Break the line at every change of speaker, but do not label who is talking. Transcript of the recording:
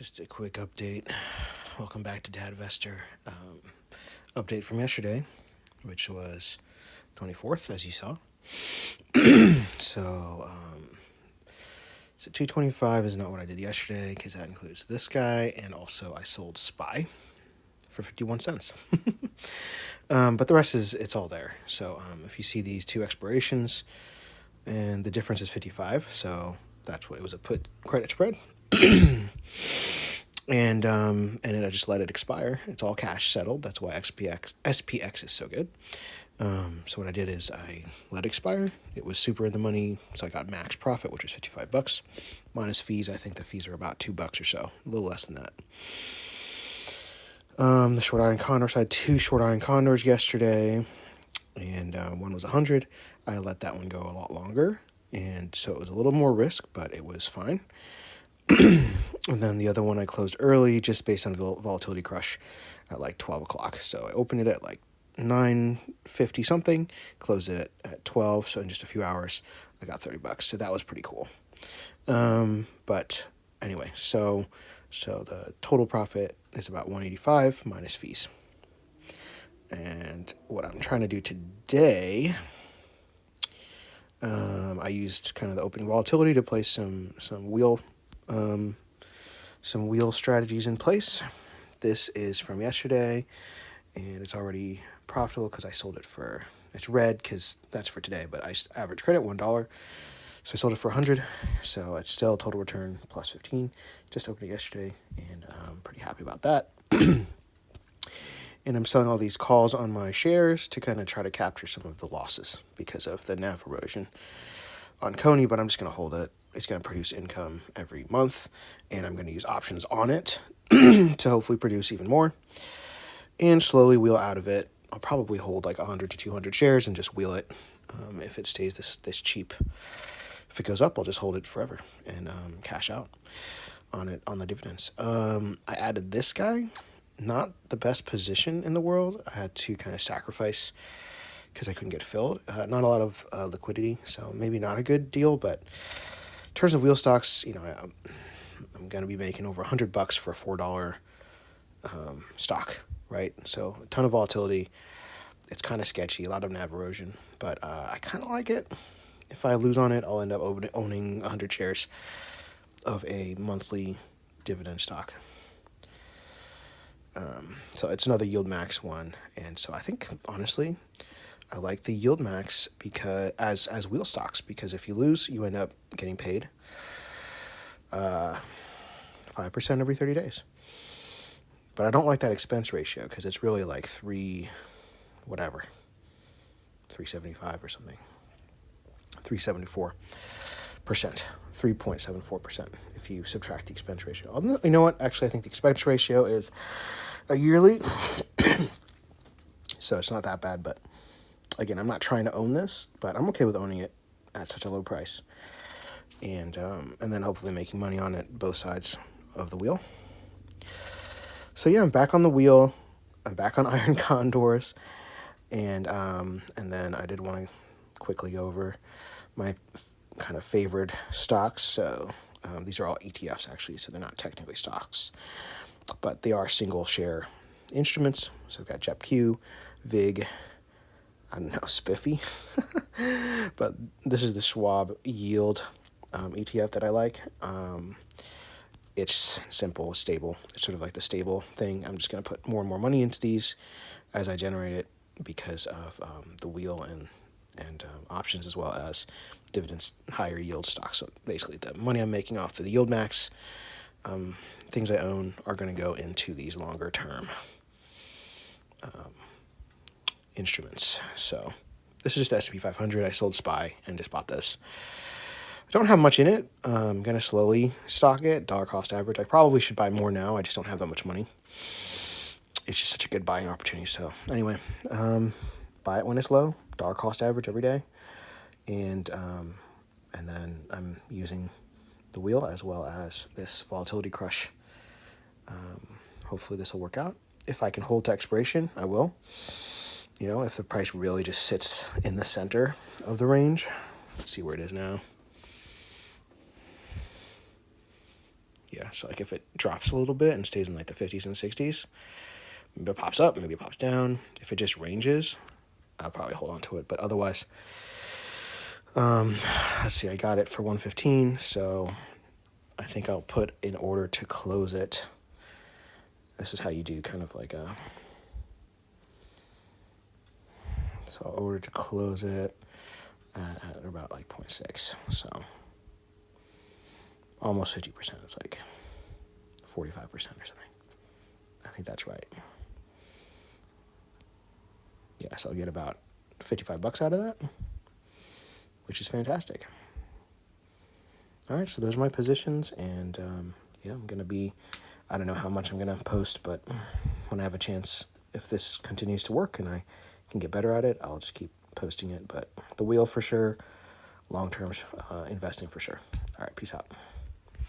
Just a quick update. Welcome back to Dadvestor. Update from yesterday, which was 24th, as you saw. So 225 is not what I did yesterday because that includes this guy, and also I sold SPY for 51 cents. But the rest it's all there. So if you see these two expirations, and the difference is 55, so that's what it was, a put credit spread. And then I just let it expire. It's all cash settled. That's why SPX is so good. So what I did is I let it expire. It was super in the money, so I got max profit, which was $55 minus fees. I think the fees are about $2 or so, a little less than that. The short Iron Condors, I had two short Iron Condors yesterday, and one was 100. I let that one go a lot longer, and so it was a little more risk, but it was fine. And then the other one I closed early just based on Volatility Crush at like 12 o'clock. So I opened it at like 9:50 something, closed it at 12. So in just a few hours, I got $30. So that was pretty cool. But anyway, so the total profit is about 185 minus fees. And what I'm trying to do today, I used kind of the opening volatility to place some wheel strategies in place. This is from yesterday, and it's already profitable because I sold it for, it's red because that's for today, but I average credit $1, so I sold it for 100, so it's still total return plus 15. Just opened it yesterday, and I'm pretty happy about that. And I'm selling all these calls on my shares to kind of try to capture some of the losses because of the NAV erosion on Coney, but I'm just going to hold it. It's going to produce income every month, and I'm going to use options on it to hopefully produce even more and slowly wheel out of it. I'll probably hold like 100 to 200 shares and just wheel it. If it stays this cheap, if it goes up, I'll just hold it forever and cash out on it on the dividends. I added this guy. Not the best position in the world. I had to kind of sacrifice because I couldn't get filled. Not a lot of liquidity, so maybe not a good deal. But in terms of wheel stocks, I'm going to be making over $100 for a $4 stock, right? So a ton of volatility. It's kind of sketchy, a lot of NAV erosion, but I kind of like it. If I lose on it, I'll end up owning 100 shares of a monthly dividend stock. So it's another yield max one, and so I think honestly I like the yield max because as wheel stocks, because if you lose, you end up getting paid 5% every 30 days. But I don't like that expense ratio because it's really like 375 or something, 374%, 3.74% if you subtract the expense ratio. You know what? Actually, I think the expense ratio is a yearly, so it's not that bad. But again, I'm not trying to own this, but I'm okay with owning it at such a low price, and then hopefully making money on it both sides of the wheel. So yeah, I'm back on the wheel. I'm back on Iron Condors, and then I did want to quickly go over my kind of favored stocks. So these are all ETFs actually, so they're not technically stocks, but they are single share instruments. So we've got JEPQ, VIG, I don't know, Spiffy, but this is the Schwab Yield ETF that I like. It's simple, stable. It's sort of like the stable thing. I'm just going to put more and more money into these as I generate it because of the wheel and options, as well as dividends, higher yield stocks. So basically the money I'm making off of the yield max, things I own, are going to go into these longer term instruments. So this is just the S&P 500. I sold SPY and just bought this. I don't have much in it. I'm going to slowly stock it, dollar cost average. I probably should buy more now. I just don't have that much money. It's just such a good buying opportunity. So anyway, buy it when it's low, dollar cost average every day. And then I'm using the wheel as well as this Volatility Crush. Hopefully this will work out. If I can hold to expiration, I will. If the price really just sits in the center of the range. Let's see where it is now. Yeah, so like if it drops a little bit and stays in like the 50s and 60s, maybe it pops up, maybe it pops down. If it just ranges, I'll probably hold on to it. But otherwise, let's see, I got it for 115, so I think I'll put in order to close it. This is how you do kind of like a, so I'll order to close it at about like 0.6, so almost 50%. It's like 45% or something. I think that's right. Yeah, so I'll get about $55 out of that, which is fantastic. All right, so those are my positions, and yeah, I'm gonna be, I don't know how much I'm gonna post, but when I have a chance, if this continues to work and I can get better at it, I'll just keep posting it. But the wheel for sure, long-term investing for sure. All right, peace out.